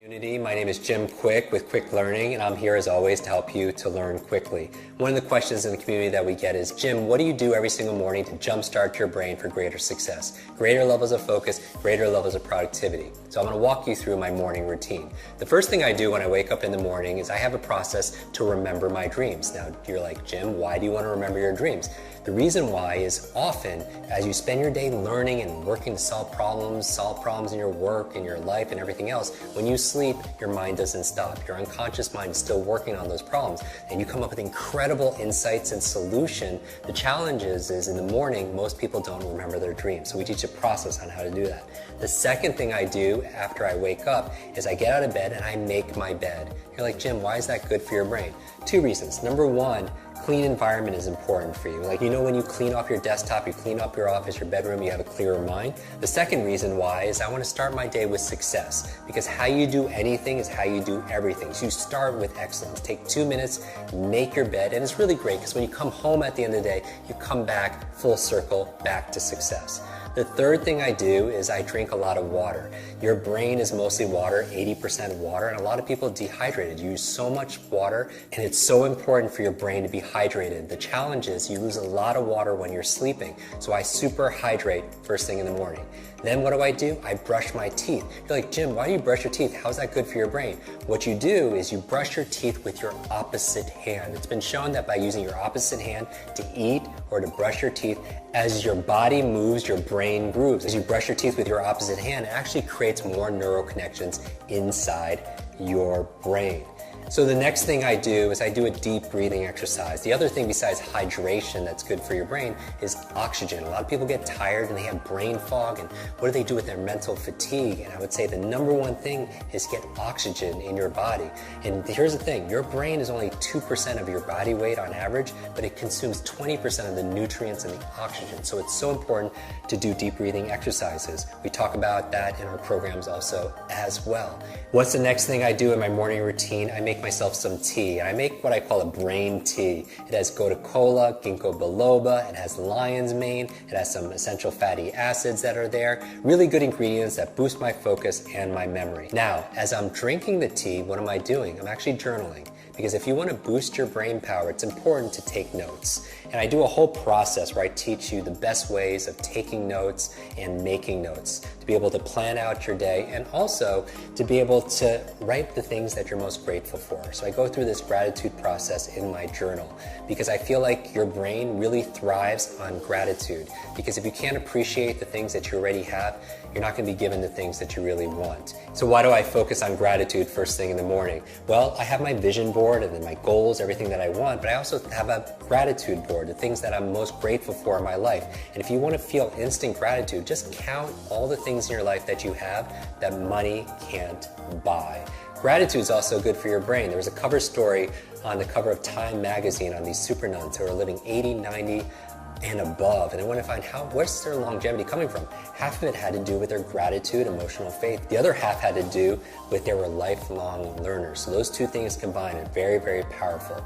Community. My name is Jim Quick with Quick Learning, and I'm here as always to help you to learn quickly. One of the questions in the community that we get is, Jim, what do you do every single morning to jumpstart your brain for greater success, greater levels of focus, greater levels of productivity? So I'm going to walk you through my morning routine. The first thing I do when I wake up in the morning is I have a process to remember my dreams. Now you're like, Jim, why do you want to remember your dreams? The reason why is often as you spend your day learning and working to solve problems in your work, in your life, and everything else, when you sleep, your mind doesn't stop. Your unconscious mind is still working on those problems, and you come up with incredible insights and solution. The challenge is in the morning, most people don't remember their dreams, so we teach a process on how to do that. The second thing I do after I wake up is I get out of bed and I make my bed. You're like, Jim, why is that good for your brain? Two reasons. Number one, clean environment is important for you. Like, you know, when you clean off your desktop, you clean up your office, your bedroom, you have a clearer mind. The second reason why is I want to start my day with success, because how you do anything is how you do everything. So you start with excellence. Take 2 minutes, make your bed, and it's really great because when you come home at the end of the day, you come back full circle, back to success. The third thing I do is I drink a lot of water. Your brain is mostly water, 80% water, and a lot of people dehydrated. You use so much water, and it's so important for your brain to be hydrated. The challenge is you lose a lot of water when you're sleeping, so I super hydrate first thing in the morning. Then what do? I brush my teeth. You're like, Jim, why do you brush your teeth? How's that good for your brain? What you do is you brush your teeth with your opposite hand. It's been shown that by using your opposite hand to eat or to brush your teeth, as your body moves, your brain grooves. As you brush your teeth with your opposite hand, it actually creates more neural connections inside your brain. So the next thing I do is I do a deep breathing exercise. The other thing besides hydration that's good for your brain is oxygen. A lot of people get tired and they have brain fog, and what do they do with their mental fatigue? And I would say the number one thing is get oxygen in your body. And here's the thing, your brain is only 2% of your body weight on average, but it consumes 20% of the nutrients and the oxygen. So it's so important to do deep breathing exercises. We talk about that in our programs also as well. What's the next thing I do in my morning routine? I make myself some tea. I make what I call a brain tea. It has gotu kola, ginkgo biloba, it has lion's mane, it has some essential fatty acids that are there. Really good ingredients that boost my focus and my memory. Now, as I'm drinking the tea, what am I doing? I'm actually journaling. Because if you want to boost your brain power, it's important to take notes. And I do a whole process where I teach you the best ways of taking notes and making notes to be able to plan out your day and also to be able to write the things that you're most grateful for. So I go through this gratitude process in my journal because I feel like your brain really thrives on gratitude. Because if you can't appreciate the things that you already have, you're not going to be given the things that you really want. So why do I focus on gratitude first thing in the morning? Well, I have my vision board and then my goals, everything that I want, but I also have a gratitude board, the things that I'm most grateful for in my life. And if you want to feel instant gratitude, just count all the things in your life that you have that money can't buy. Gratitude is also good for your brain. There was a cover story on the cover of Time magazine on these super nuns who are living 80, 90, and above, and I want to find where's their longevity coming from. Half of it had to do with their gratitude, emotional faith. The other half had to do with they were lifelong learners. So those two things combined are very, very powerful.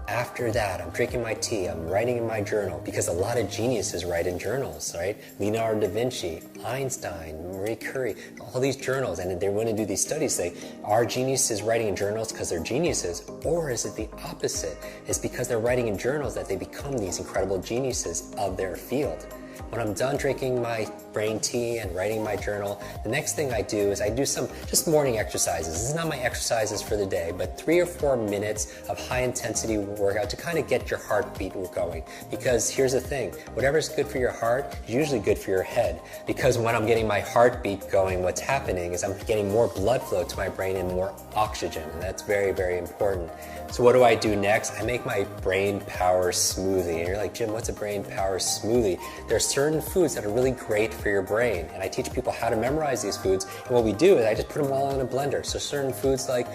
After that, I'm drinking my tea, I'm writing in my journal, because a lot of geniuses write in journals, right? Leonardo da Vinci, Einstein, Marie Curie, all these journals, and they want to do these studies, say, are geniuses writing in journals because they're geniuses, or is it the opposite? It's because they're writing in journals that they become these incredible geniuses of their field. When I'm done drinking my brain tea and writing my journal, the next thing I do is I do some just morning exercises. This is not my exercises for the day, but 3 or 4 minutes of high intensity workout to kind of get your heartbeat going. Because here's the thing, whatever's good for your heart is usually good for your head. Because when I'm getting my heartbeat going, what's happening is I'm getting more blood flow to my brain and more oxygen, and that's very, very important. So what do I do next? I make my brain power smoothie. And you're like, Jim, what's a brain power smoothie? There are certain foods that are really great for your brain, and I teach people how to memorize these foods. And what we do is I just put them all in a blender. So certain foods like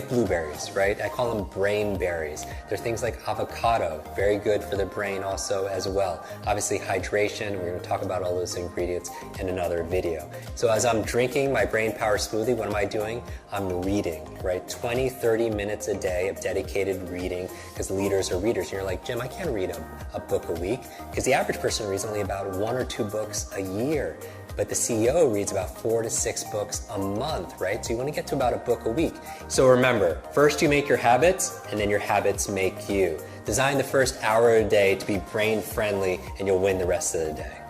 blueberries, right? I call them brain berries. There are things like avocado, very good for the brain also as well. Obviously hydration, we're going to talk about all those ingredients in another video. So as I'm drinking my brain power smoothie, what am I doing? I'm reading, right? 20, 30 minutes a day of dedicated reading, because leaders are readers. And you're like, Jim, I can't read a book a week, because the average person reads only about 1 or 2 books a year. but the CEO reads about 4 to 6 books a month, right? So you want to get to about a book a week. So remember, first you make your habits, and then your habits make you. Design the first hour of the day to be brain friendly, and you'll win the rest of the day.